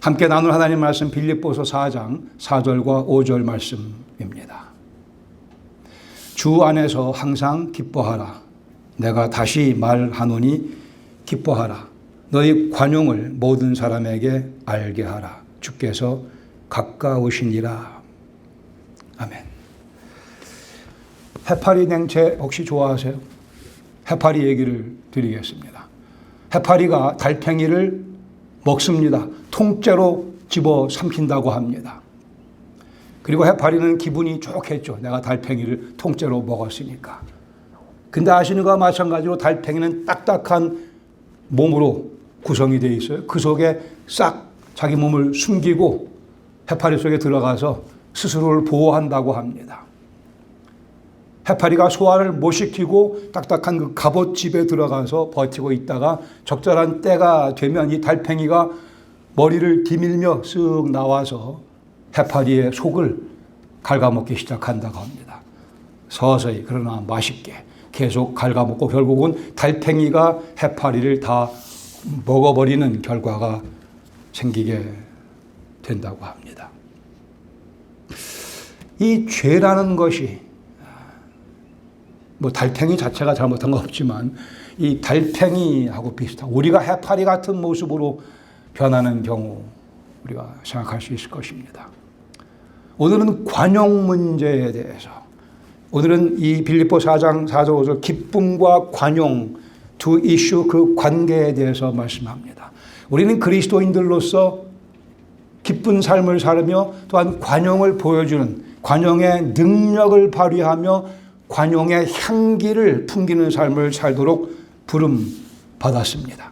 함께 나눌 하나님 말씀 빌립보서 4장 4절과 5절 말씀입니다. 주 안에서 항상 기뻐하라. 내가 다시 말하노니 기뻐하라. 너희 관용을 모든 사람에게 알게 하라. 주께서 가까우시니라. 아멘. 해파리 냉채 혹시 좋아하세요? 해파리 얘기를 드리겠습니다. 해파리가 달팽이를 먹습니다. 통째로 집어 삼킨다고 합니다. 그리고 해파리는 기분이 좋겠죠. 내가 달팽이를 통째로 먹었으니까. 근데 아시는 것과 마찬가지로 달팽이는 딱딱한 몸으로 구성이 되어 있어요. 그 속에 싹 자기 몸을 숨기고 해파리 속에 들어가서 스스로를 보호한다고 합니다. 해파리가 소화를 못 시키고 딱딱한 그 갑옷집에 들어가서 버티고 있다가 적절한 때가 되면 이 달팽이가 머리를 디밀며 쓱 나와서 해파리의 속을 갉아먹기 시작한다고 합니다. 서서히 그러나 맛있게 계속 갉아먹고 결국은 달팽이가 해파리를 다 먹어버리는 결과가 생기게 된다고 합니다. 이 죄라는 것이 달팽이 자체가 잘못한 건 없지만 이 달팽이하고 비슷하고 우리가 해파리 같은 모습으로 변하는 경우 우리가 생각할 수 있을 것입니다. 오늘은 관용 문제에 대해서 오늘은 이 빌립보 4장 4절 5절 기쁨과 관용 두 이슈 그 관계에 대해서 말씀합니다. 우리는 그리스도인들로서 기쁜 삶을 살며 또한 관용을 보여주는 관용의 능력을 발휘하며 관용의 향기를 풍기는 삶을 살도록 부름 받았습니다.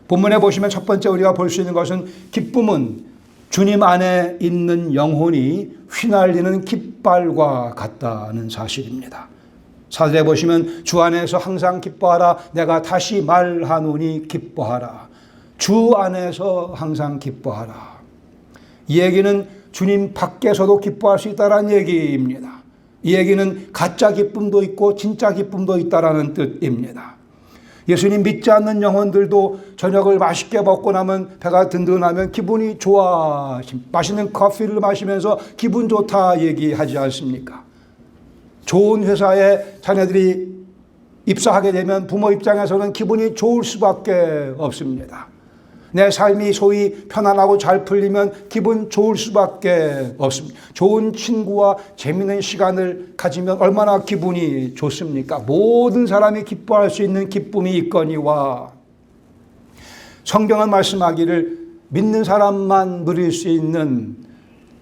본문에 보시면 첫 번째 우리가 볼 수 있는 것은 기쁨은 주님 안에 있는 영혼이 휘날리는 깃발과 같다는 사실입니다. 4절에 보시면 주 안에서 항상 기뻐하라. 내가 다시 말하노니 기뻐하라. 주 안에서 항상 기뻐하라. 이 얘기는 주님 밖에서도 기뻐할 수 있다는 얘기입니다. 이 얘기는 가짜 기쁨도 있고 진짜 기쁨도 있다는 뜻입니다. 예수님 믿지 않는 영혼들도 저녁을 맛있게 먹고 나면 배가 든든하면 기분이 좋아. 맛있는 커피를 마시면서 기분 좋다 얘기하지 않습니까? 좋은 회사에 자녀들이 입사하게 되면 부모 입장에서는 기분이 좋을 수밖에 없습니다. 내 삶이 소위 편안하고 잘 풀리면 기분 좋을 수밖에 없습니다. 좋은 친구와 재미있는 시간을 가지면 얼마나 기분이 좋습니까? 모든 사람이 기뻐할 수 있는 기쁨이 있거니와 성경은 말씀하기를 믿는 사람만 누릴 수 있는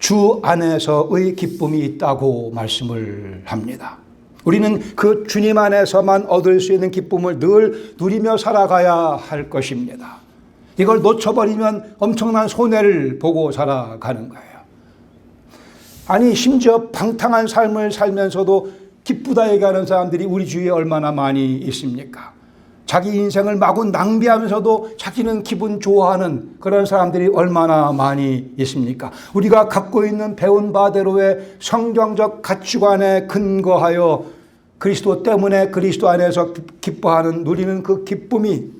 주 안에서의 기쁨이 있다고 말씀을 합니다. 우리는 그 주님 안에서만 얻을 수 있는 기쁨을 늘 누리며 살아가야 할 것입니다. 이걸 놓쳐버리면 엄청난 손해를 보고 살아가는 거예요. 아니 심지어 방탕한 삶을 살면서도 기쁘다 얘기하는 사람들이 우리 주위에 얼마나 많이 있습니까? 자기 인생을 마구 낭비하면서도 자기는 기분 좋아하는 그런 사람들이 얼마나 많이 있습니까? 우리가 갖고 있는 배운 바대로의 성경적 가치관에 근거하여 그리스도 때문에 그리스도 안에서 기뻐하는 누리는 그 기쁨이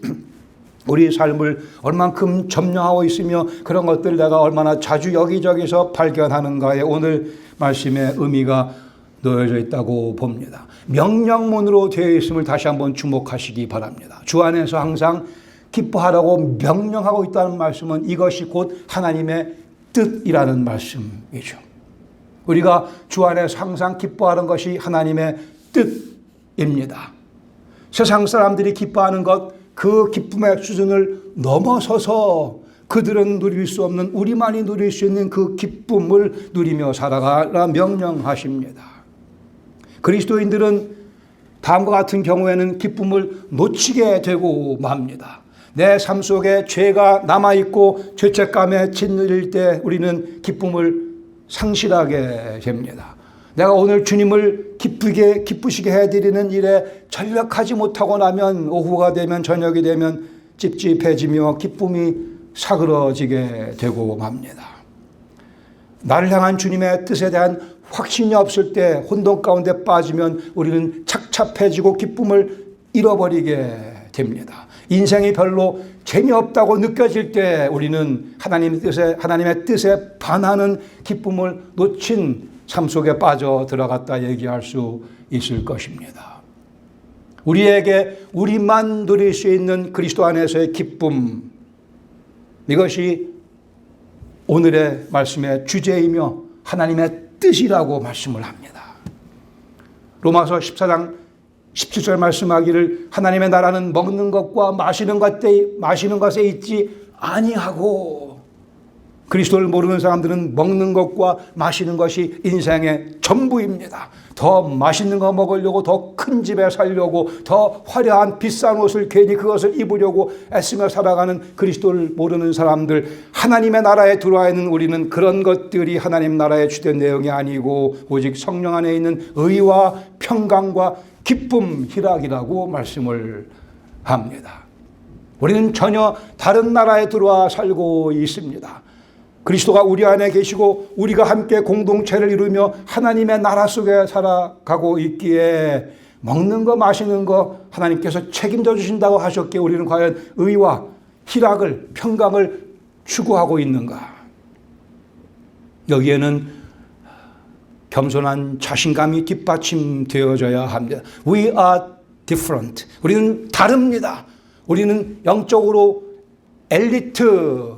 우리 삶을 얼만큼 점령하고 있으며 그런 것들을 내가 얼마나 자주 여기저기서 발견하는가에 오늘 말씀의 의미가 놓여져 있다고 봅니다. 명령문으로 되어 있음을 다시 한번 주목하시기 바랍니다. 주 안에서 항상 기뻐하라고 명령하고 있다는 말씀은 이것이 곧 하나님의 뜻이라는 말씀이죠. 우리가 주 안에서 항상 기뻐하는 것이 하나님의 뜻입니다. 세상 사람들이 기뻐하는 것 그 기쁨의 수준을 넘어서서 그들은 누릴 수 없는 우리만이 누릴 수 있는 그 기쁨을 누리며 살아가라 명령하십니다. 그리스도인들은 다음과 같은 경우에는 기쁨을 놓치게 되고 맙니다. 내 삶 속에 죄가 남아있고 죄책감에 짓눌릴 때 우리는 기쁨을 상실하게 됩니다. 내가 오늘 주님을 기쁘시게 해드리는 일에 전력하지 못하고 나면 오후가 되면 저녁이 되면 찝찝해지며 기쁨이 사그러지게 되고 맙니다. 나를 향한 주님의 뜻에 대한 확신이 없을 때 혼돈 가운데 빠지면 우리는 착잡해지고 기쁨을 잃어버리게 됩니다. 인생이 별로 재미없다고 느껴질 때 우리는 하나님의 뜻에 반하는 기쁨을 놓친 삶 속에 빠져 들어갔다 얘기할 수 있을 것입니다. 우리에게 우리만 누릴 수 있는 그리스도 안에서의 기쁨, 이것이 오늘의 말씀의 주제이며 하나님의 뜻이라고 말씀을 합니다. 로마서 14장 17절 말씀하기를 하나님의 나라는 먹는 것과 마시는 것에 있지 아니하고, 그리스도를 모르는 사람들은 먹는 것과 마시는 것이 인생의 전부입니다. 더 맛있는 거 먹으려고, 더 큰 집에 살려고, 더 화려한 비싼 옷을 괜히 그것을 입으려고 애쓰며 살아가는 그리스도를 모르는 사람들, 하나님의 나라에 들어와 있는 우리는 그런 것들이 하나님 나라의 주된 내용이 아니고 오직 성령 안에 있는 의와 평강과 기쁨, 희락이라고 말씀을 합니다. 우리는 전혀 다른 나라에 들어와 살고 있습니다. 그리스도가 우리 안에 계시고 우리가 함께 공동체를 이루며 하나님의 나라 속에 살아가고 있기에 먹는 거 마시는 거 하나님께서 책임져 주신다고 하셨기에 우리는 과연 의와 희락을, 평강을 추구하고 있는가? 여기에는 겸손한 자신감이 뒷받침되어져야 합니다. We are different. 우리는 다릅니다. 우리는 영적으로 엘리트,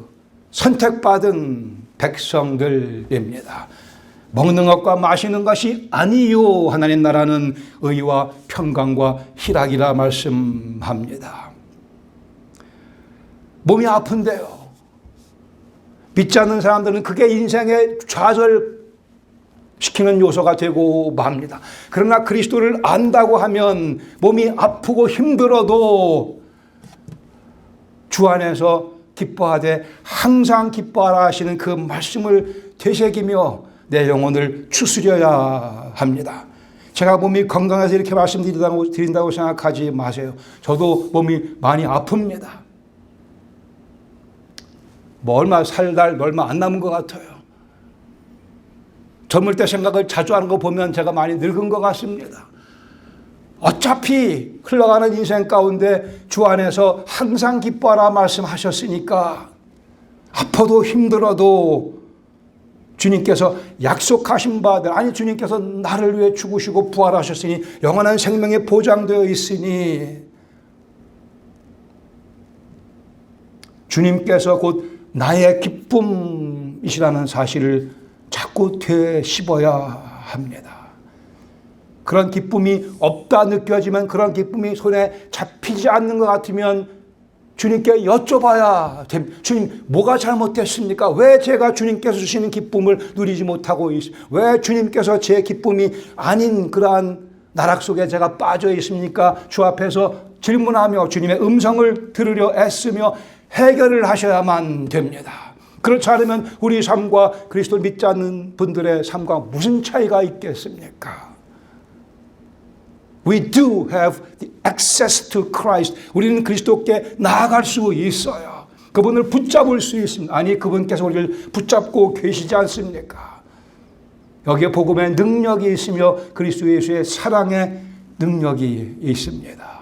선택받은 백성들입니다. 먹는 것과 마시는 것이 아니요, 하나님 나라는 의와 평강과 희락이라 말씀합니다. 몸이 아픈데요, 믿지 않는 사람들은 그게 인생의 좌절시키는 요소가 되고 맙니다. 그러나 그리스도를 안다고 하면 몸이 아프고 힘들어도 주 안에서 기뻐하되 항상 기뻐하라 하시는 그 말씀을 되새기며 내 영혼을 추스려야 합니다. 제가 몸이 건강해서 이렇게 말씀드린다고 생각하지 마세요. 저도 몸이 많이 아픕니다. 얼마 안 남은 것 같아요. 젊을 때 생각을 자주 하는 거 보면 제가 많이 늙은 것 같습니다. 어차피 흘러가는 인생 가운데 주 안에서 항상 기뻐하라 말씀하셨으니까 아파도 힘들어도 주님께서 약속하신 바들, 아니 주님께서 나를 위해 죽으시고 부활하셨으니 영원한 생명이 보장되어 있으니 주님께서 곧 나의 기쁨이시라는 사실을 자꾸 되씹어야 합니다. 그런 기쁨이 없다 느껴지면, 그런 기쁨이 손에 잡히지 않는 것 같으면 주님께 여쭤봐야 됩니다. 주님, 뭐가 잘못됐습니까? 왜 제가 주님께서 주시는 기쁨을 누리지 못하고 있습니까? 왜 주님께서 제 기쁨이 아닌 그러한 나락 속에 제가 빠져 있습니까? 주 앞에서 질문하며 주님의 음성을 들으려 애쓰며 해결을 하셔야만 됩니다. 그렇지 않으면 우리 삶과 그리스도를 믿지 않는 분들의 삶과 무슨 차이가 있겠습니까? We do have the access to Christ. 우리는 그리스도께 나아갈 수 있어요. 그분을 붙잡을 수 있습니다. 아니, 그분께서 우리를 붙잡고 계시지 않습니까? 여기에 복음의 능력이 있으며 그리스도 예수의 사랑의 능력이 있습니다.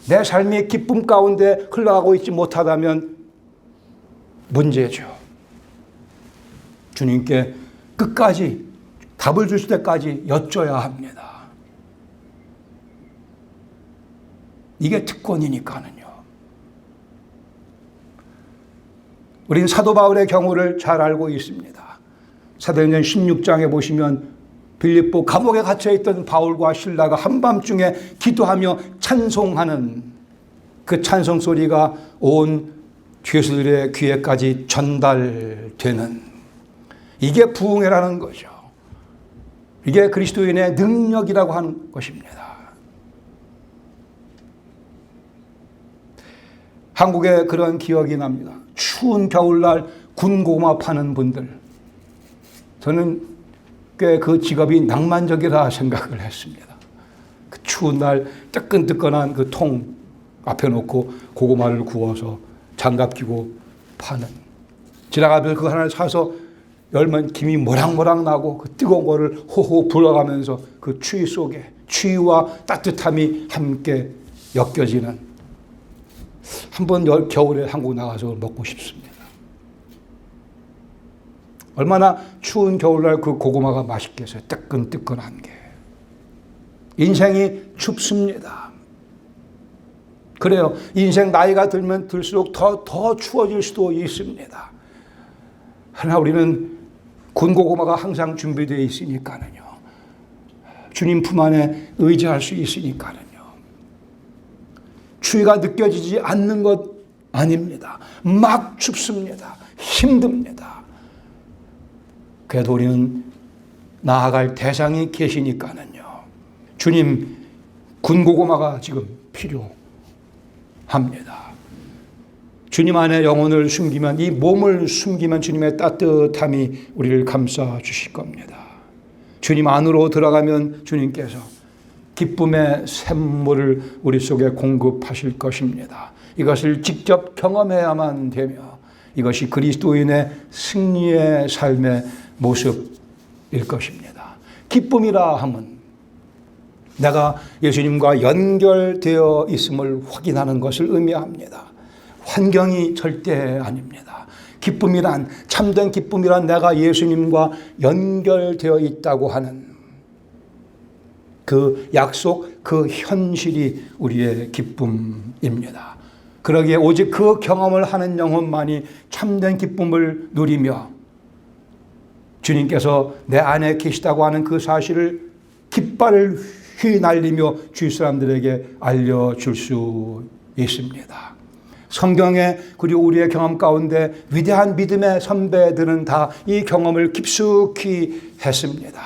내 삶이 기쁨 가운데 흘러가고 있지 못하다면 문제죠. 주님께 끝까지 답을 주실 때까지 여쭤야 합니다. 이게 특권이니까는요. 우린 사도 바울의 경우를 잘 알고 있습니다. 사도행전 16장에 보시면 빌립보 감옥에 갇혀있던 바울과 실라가 한밤중에 기도하며 찬송하는 그 찬송 소리가 온 죄수들의 귀에까지 전달되는, 이게 부흥회라는 거죠. 이게 그리스도인의 능력이라고 하는 것입니다. 한국에 그런 기억이 납니다. 추운 겨울날 군고구마 파는 분들. 저는 꽤 그 직업이 낭만적이라 생각을 했습니다. 그 추운 날 뜨끈뜨끈한 그 통 앞에 놓고 고구마를 구워서 장갑 끼고 파는. 지나가면서 그거 하나를 사서 열면 김이 모락모락 나고 그 뜨거운 거를 호호 불어가면서 그 추위 속에 추위와 따뜻함이 함께 엮여지는, 한번 겨울에 한국 나가서 먹고 싶습니다. 얼마나 추운 겨울날 그 고구마가 맛있겠어요. 뜨끈뜨끈한 게. 인생이 춥습니다. 그래요. 인생 나이가 들면 들수록 더 추워질 수도 있습니다. 그러나 우리는 군고구마가 항상 준비되어 있으니까는요. 주님 품 안에 의지할 수 있으니까는요. 추위가 느껴지지 않는 것 아닙니다. 막 춥습니다. 힘듭니다. 그래도 우리는 나아갈 대상이 계시니까는요. 주님 군고구마가 지금 필요합니다. 주님 안에 영혼을 숨기면, 이 몸을 숨기면 주님의 따뜻함이 우리를 감싸 주실 겁니다. 주님 안으로 들어가면 주님께서 기쁨의 샘물을 우리 속에 공급하실 것입니다. 이것을 직접 경험해야만 되며 이것이 그리스도인의 승리의 삶의 모습일 것입니다. 기쁨이라 함은 내가 예수님과 연결되어 있음을 확인하는 것을 의미합니다. 환경이 절대 아닙니다. 기쁨이란, 참된 기쁨이란 내가 예수님과 연결되어 있다고 하는 그 약속, 그 현실이 우리의 기쁨입니다. 그러기에 오직 그 경험을 하는 영혼만이 참된 기쁨을 누리며 주님께서 내 안에 계시다고 하는 그 사실을 깃발을 휘날리며 주위 사람들에게 알려줄 수 있습니다. 성경에 그리고 우리의 경험 가운데 위대한 믿음의 선배들은 다 이 경험을 깊숙이 했습니다.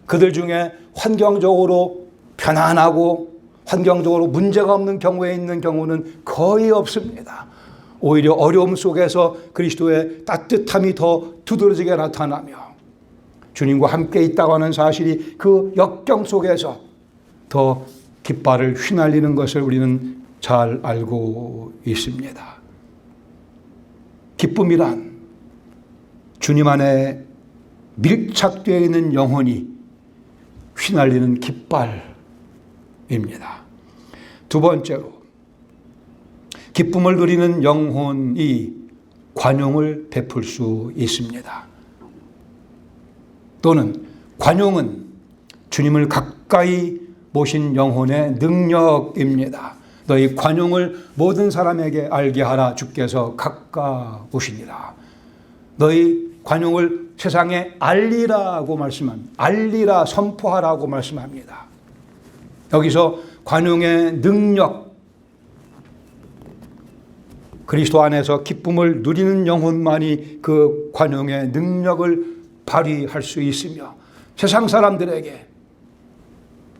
그들 중에 환경적으로 편안하고 환경적으로 문제가 없는 경우에 있는 경우는 거의 없습니다. 오히려 어려움 속에서 그리스도의 따뜻함이 더 두드러지게 나타나며 주님과 함께 있다고 하는 사실이 그 역경 속에서 더 깃발을 휘날리는 것을 우리는 잘 알고 있습니다. 기쁨이란 주님 안에 밀착되어 있는 영혼이 휘날리는 깃발입니다. 두 번째로, 기쁨을 누리는 영혼이 관용을 베풀 수 있습니다. 또는 관용은 주님을 가까이 모신 영혼의 능력입니다. 너희 관용을 모든 사람에게 알게 하라. 주께서 가까우시니라. 너희 관용을 세상에 알리라고 알리라, 선포하라고 말씀합니다. 여기서 관용의 능력, 그리스도 안에서 기쁨을 누리는 영혼만이 그 관용의 능력을 발휘할 수 있으며 세상 사람들에게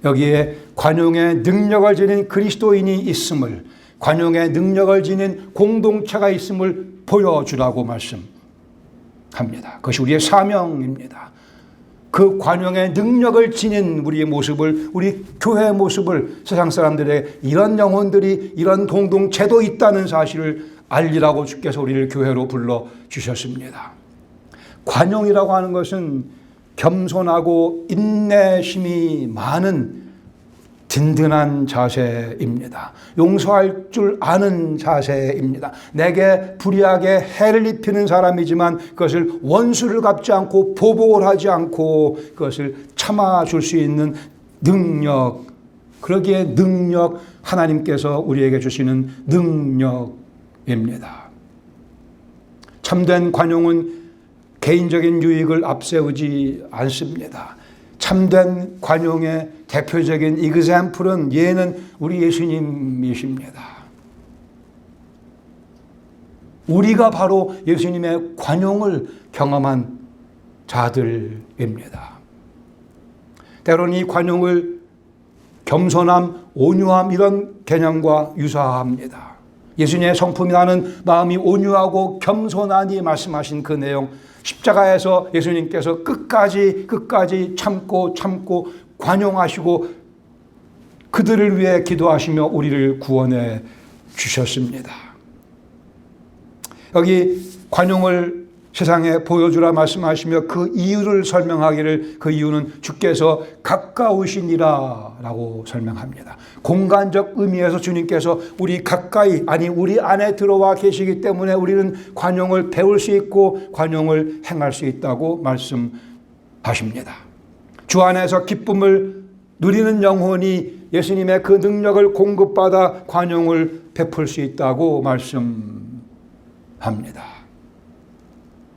여기에 관용의 능력을 지닌 그리스도인이 있음을, 관용의 능력을 지닌 공동체가 있음을 보여주라고 말씀합니다. 그것이 우리의 사명입니다. 그 관용의 능력을 지닌 우리의 모습을, 우리 교회의 모습을 세상 사람들에게 이런 영혼들이, 이런 공동체도 있다는 사실을 알리라고 주께서 우리를 교회로 불러주셨습니다. 관용이라고 하는 것은 겸손하고 인내심이 많은 든든한 자세입니다. 용서할 줄 아는 자세입니다. 내게 불의하게 해를 입히는 사람이지만 그것을 원수를 갚지 않고 보복을 하지 않고 그것을 참아줄 수 있는 능력, 그러기에 능력, 하나님께서 우리에게 주시는 능력입니다. 참된 관용은 개인적인 유익을 앞세우지 않습니다. 참된 관용의 대표적인 example은, 예는 우리 예수님이십니다. 우리가 바로 예수님의 관용을 경험한 자들입니다. 때로는 이 관용을 겸손함, 온유함 이런 개념과 유사합니다. 예수님의 성품이 나는 마음이 온유하고 겸손하니 말씀하신 그 내용, 십자가에서 예수님께서 끝까지 참고 관용하시고 그들을 위해 기도하시며 우리를 구원해 주셨습니다. 여기 관용을 세상에 보여주라 말씀하시며 그 이유를 설명하기를 그 이유는 주께서 가까우시니라 라고 설명합니다. 공간적 의미에서 주님께서 우리 가까이, 아니 우리 안에 들어와 계시기 때문에 우리는 관용을 배울 수 있고 관용을 행할 수 있다고 말씀하십니다. 주 안에서 기쁨을 누리는 영혼이 예수님의 그 능력을 공급받아 관용을 베풀 수 있다고 말씀합니다.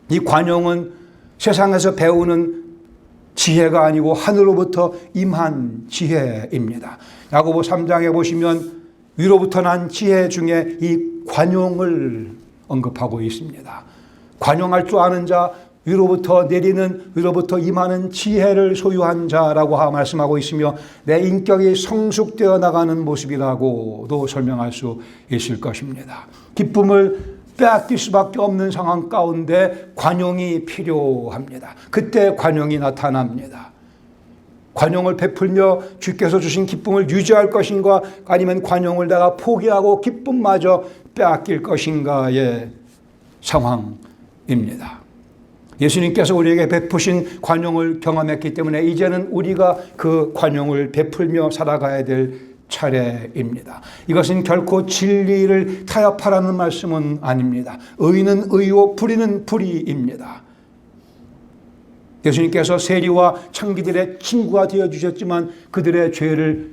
이 관용은 세상에서 배우는 지혜가 아니고 하늘로부터 임한 지혜입니다. 야고보 3장에 보시면 위로부터 난 지혜 중에 이 관용을 언급하고 있습니다. 관용할 줄 아는 자, 위로부터 임하는 지혜를 소유한 자라고 말씀하고 있으며 내 인격이 성숙되어 나가는 모습이라고도 설명할 수 있을 것입니다. 기쁨을 빼앗길 수밖에 없는 상황 가운데 관용이 필요합니다. 그때 관용이 나타납니다. 관용을 베풀며 주께서 주신 기쁨을 유지할 것인가 아니면 관용을 내가 포기하고 기쁨마저 빼앗길 것인가의 상황입니다. 예수님께서 우리에게 베푸신 관용을 경험했기 때문에 이제는 우리가 그 관용을 베풀며 살아가야 될 차례입니다. 이것은 결코 진리를 타협하라는 말씀은 아닙니다. 의는 의요 불의는 불의입니다. 예수님께서 세리와 창기들의 친구가 되어주셨지만 그들의 죄를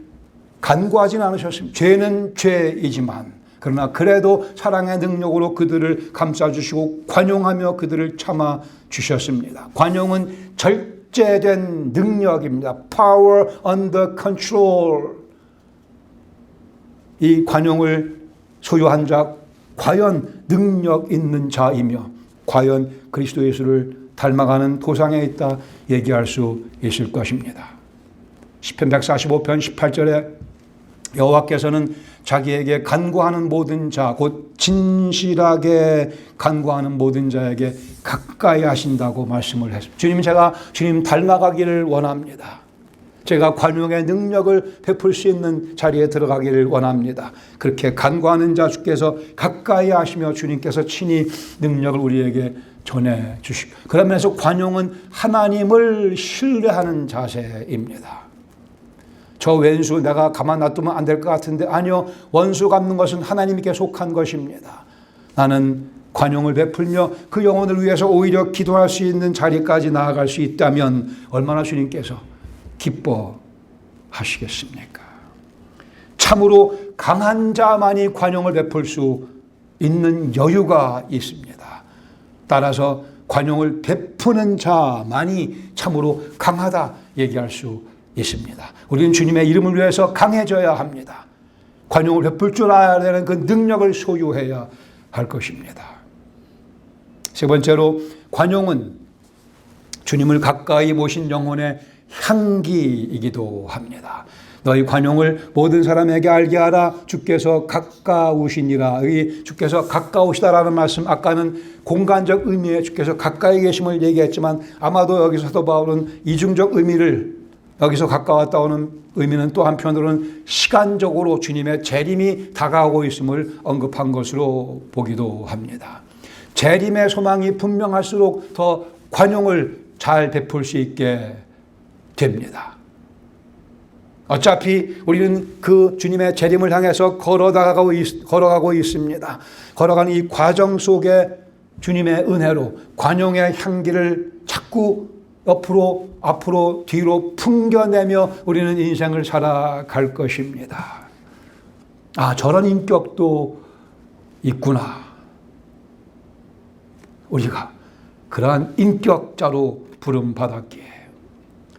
간구하지는 않으셨습니다. 죄는 죄이지만 그러나 그래도 사랑의 능력으로 그들을 감싸주시고 관용하며 그들을 참아주셨습니다. 관용은 절제된 능력입니다. Power under control. 이 관용을 소유한 자, 과연 능력 있는 자이며 과연 그리스도 예수를 닮아가는 도상에 있다 얘기할 수 있을 것입니다. 시편 145편 18절에 여호와께서는 자기에게 간구하는 모든 자, 곧 진실하게 간구하는 모든 자에게 가까이 하신다고 말씀을 했습니다. 주님 닮아가기를 원합니다. 제가 관용의 능력을 베풀 수 있는 자리에 들어가기를 원합니다. 그렇게 간구하는 자 주께서 가까이 하시며 주님께서 친히 능력을 우리에게 전해주시고 그러면서 관용은 하나님을 신뢰하는 자세입니다. 저 왼수 내가 가만 놔두면 안 될 것 같은데 아니요. 원수 갚는 것은 하나님께 속한 것입니다. 나는 관용을 베풀며 그 영혼을 위해서 오히려 기도할 수 있는 자리까지 나아갈 수 있다면 얼마나 주님께서 기뻐하시겠습니까? 참으로 강한 자만이 관용을 베풀 수 있는 여유가 있습니다. 따라서 관용을 베푸는 자만이 참으로 강하다 얘기할 수 있습니다. 우리는 주님의 이름을 위해서 강해져야 합니다. 관용을 베풀 줄 알아야 되는 그 능력을 소유해야 할 것입니다. 세 번째로 관용은 주님을 가까이 모신 영혼의 향기이기도 합니다. 너희 관용을 모든 사람에게 알게 하라. 주께서 가까우시니라. 여기 주께서 가까우시다라는 말씀, 아까는 공간적 의미의 주께서 가까이 계심을 얘기했지만 아마도 여기서 사도 바울은 이중적 의미를 여기서 가까웠다 오는 의미는 또 한편으로는 시간적으로 주님의 재림이 다가오고 있음을 언급한 것으로 보기도 합니다. 재림의 소망이 분명할수록 더 관용을 잘 베풀 수 있게 됩니다. 어차피 우리는 그 주님의 재림을 향해서 걸어가고 있습니다. 걸어가는 이 과정 속에 주님의 은혜로 관용의 향기를 자꾸 앞으로 뒤로 풍겨내며 우리는 인생을 살아갈 것입니다. 아, 저런 인격도 있구나. 우리가 그러한 인격자로 부름받았기에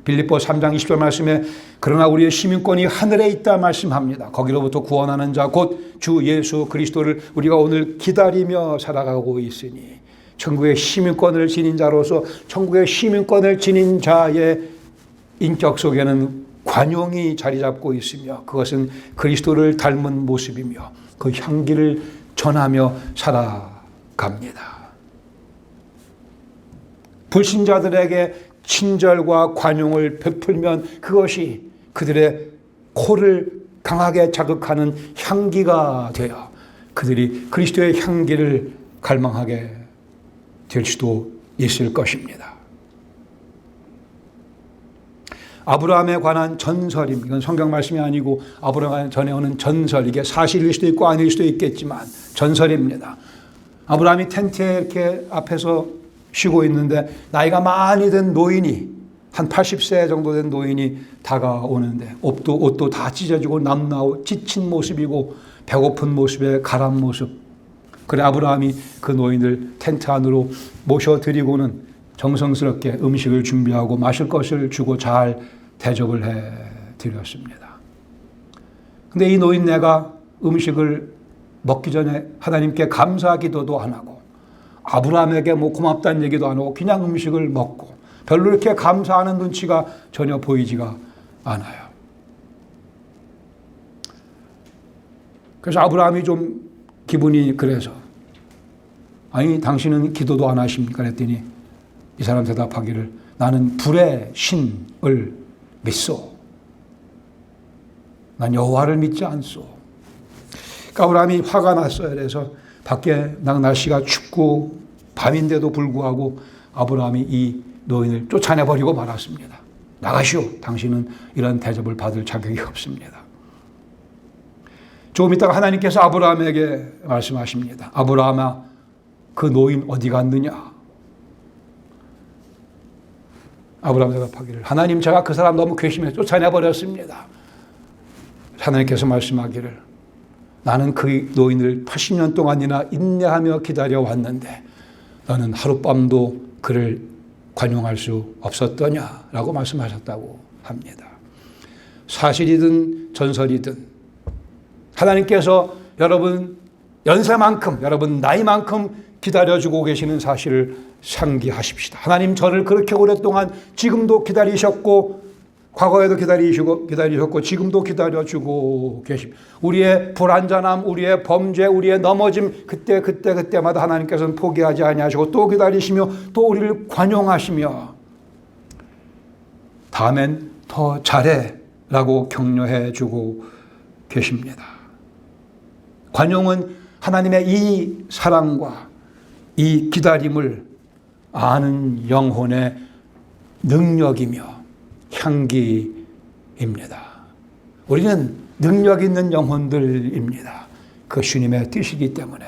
빌립보 3장 20절 말씀에 그러나 우리의 시민권이 하늘에 있다 말씀합니다. 거기로부터 구원하는 자 곧 주 예수 그리스도를 우리가 오늘 기다리며 살아가고 있으니 천국의 시민권을 지닌 자로서 천국의 시민권을 지닌 자의 인격 속에는 관용이 자리 잡고 있으며 그것은 그리스도를 닮은 모습이며 그 향기를 전하며 살아갑니다. 불신자들에게 친절과 관용을 베풀면 그것이 그들의 코를 강하게 자극하는 향기가 되어 그들이 그리스도의 향기를 갈망하게 될 수도 있을 것입니다. 아브라함에 관한 전설입니다. 이건 성경 말씀이 아니고 아브라함 전해오는 전설, 이게 사실일 수도 있고 아닐 수도 있겠지만 전설입니다. 아브라함이 텐트에 이렇게 앞에서 쉬고 있는데 나이가 많이 든 노인이, 한 80세 정도 된 노인이 다가오는데 옷도 다 찢어지고 남나오 지친 모습이고 배고픈 모습에 가란 모습. 그래 아브라함이 그 노인을 텐트 안으로 모셔드리고는 정성스럽게 음식을 준비하고 마실 것을 주고 잘 대접을 해드렸습니다. 근데 이 노인네가 음식을 먹기 전에 하나님께 감사 기도도 안 하고 아브라함에게 뭐 고맙다는 얘기도 안 하고 그냥 음식을 먹고 별로 이렇게 감사하는 눈치가 전혀 보이지가 않아요. 그래서 아브라함이 좀 기분이 그래서 아니 당신은 기도도 안 하십니까? 그랬더니 이 사람 대답하기를 나는 불의 신을 믿소. 난 여호와를 믿지 않소. 그러니까 아브라함이 화가 났어요. 그래서 밖에 날씨가 춥고 밤인데도 불구하고 아브라함이 이 노인을 쫓아내버리고 말았습니다. 나가시오. 당신은 이런 대접을 받을 자격이 없습니다. 조금 있다가 하나님께서 아브라함에게 말씀하십니다. 아브라함아, 그 노인 어디 갔느냐? 아브라함 대답하기를 하나님, 제가 그 사람 너무 괘씸해서 쫓아내버렸습니다. 하나님께서 말씀하기를 나는 그 노인을 80년 동안이나 인내하며 기다려왔는데 너는 하룻밤도 그를 관용할 수 없었더냐? 라고 말씀하셨다고 합니다. 사실이든 전설이든 하나님께서 여러분 연세만큼, 여러분 나이만큼 기다려주고 계시는 사실을 상기하십시다. 하나님 저를 그렇게 오랫동안 지금도 기다리셨고 과거에도 기다리셨고 지금도 기다려주고 계십니다. 우리의 불완전함, 우리의 범죄, 우리의 넘어짐 그때마다 하나님께서는 포기하지 아니하시고 또 기다리시며 또 우리를 관용하시며 다음엔 더 잘해 라고 격려해 주고 계십니다. 관용은 하나님의 이 사랑과 이 기다림을 아는 영혼의 능력이며 향기입니다. 우리는 능력 있는 영혼들입니다. 그 주님의 뜻이기 때문에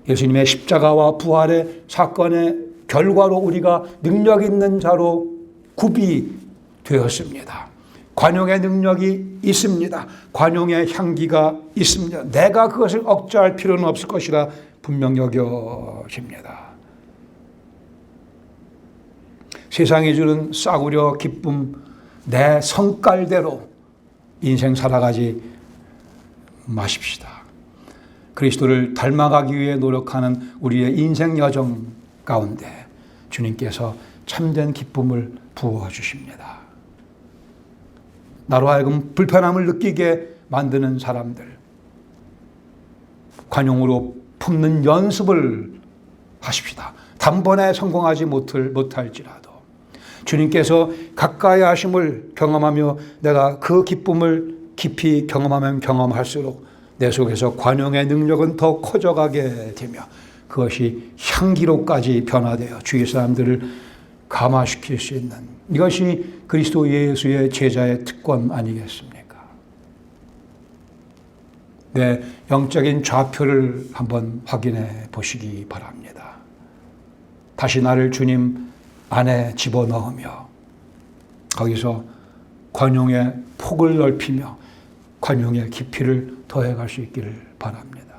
예수님의 십자가와 부활의 사건의 결과로 우리가 능력 있는 자로 구비되었습니다. 관용의 능력이 있습니다. 관용의 향기가 있습니다. 내가 그것을 억제할 필요는 없을 것이라 분명 여겨집니다. 세상이 주는 싸구려 기쁨, 내 성깔대로 인생 살아가지 마십시다. 그리스도를 닮아가기 위해 노력하는 우리의 인생 여정 가운데 주님께서 참된 기쁨을 부어주십니다. 나로 하여금 불편함을 느끼게 만드는 사람들, 관용으로 품는 연습을 하십시다. 단번에 성공하지 못할지라도 주님께서 가까이 하심을 경험하며 내가 그 기쁨을 깊이 경험하면 경험할수록 내 속에서 관용의 능력은 더 커져가게 되며 그것이 향기로까지 변화되어 주위 사람들을 감화시킬 수 있는 이것이 그리스도 예수의 제자의 특권 아니겠습니까? 내 영적인 좌표를 한번 확인해 보시기 바랍니다. 다시 나를 주님 안에 집어넣으며 거기서 관용의 폭을 넓히며 관용의 깊이를 더해갈 수 있기를 바랍니다.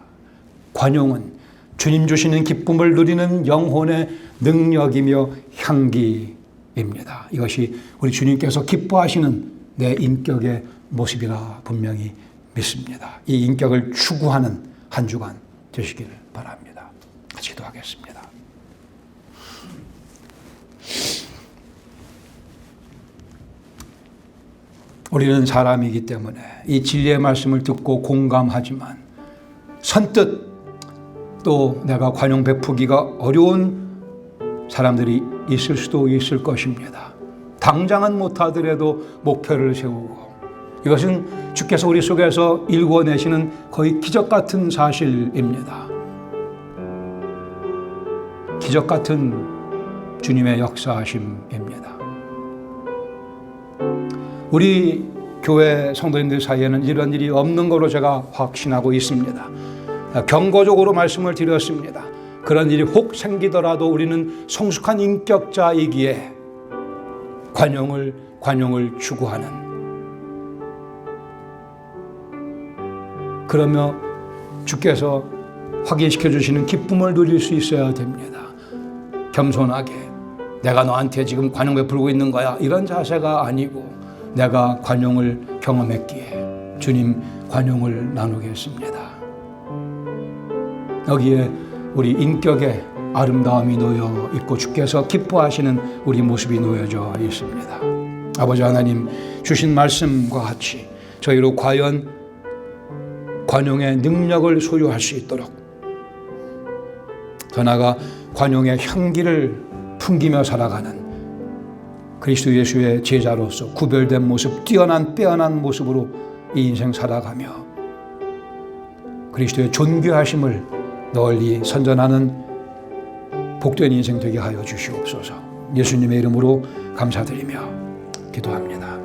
관용은 주님 주시는 기쁨을 누리는 영혼의 능력이며 향기입니다. 이것이 우리 주님께서 기뻐하시는 내 인격의 모습이라 분명히 믿습니다. 이 인격을 추구하는 한 주간 되시기를 바랍니다. 같이 기도하겠습니다. 우리는 사람이기 때문에 이 진리의 말씀을 듣고 공감하지만 선뜻 또 내가 관용 베푸기가 어려운 사람들이 있을 수도 있을 것입니다. 당장은 못하더라도 목표를 세우고 이것은 주께서 우리 속에서 일궈내시는 거의 기적 같은 사실입니다. 기적 같은 주님의 역사하심입니다. 우리 교회 성도님들 사이에는 이런 일이 없는 것으로 제가 확신하고 있습니다. 경고적으로 말씀을 드렸습니다. 그런 일이 혹 생기더라도 우리는 성숙한 인격자이기에 관용을 추구하는, 그러며 주께서 확인시켜 주시는 기쁨을 누릴 수 있어야 됩니다. 겸손하게 내가 너한테 지금 관용 베풀고 있는 거야, 이런 자세가 아니고 내가 관용을 경험했기에 주님 관용을 나누겠습니다. 여기에 우리 인격의 아름다움이 놓여 있고 주께서 기뻐하시는 우리 모습이 놓여져 있습니다. 아버지 하나님, 주신 말씀과 같이 저희로 과연 관용의 능력을 소유할 수 있도록, 더 나아가 관용의 향기를 풍기며 살아가는 그리스도 예수의 제자로서 구별된 모습, 빼어난 모습으로 이 인생 살아가며 그리스도의 존귀하심을 널리 선전하는 복된 인생 되게 하여 주시옵소서. 예수님의 이름으로 감사드리며 기도합니다.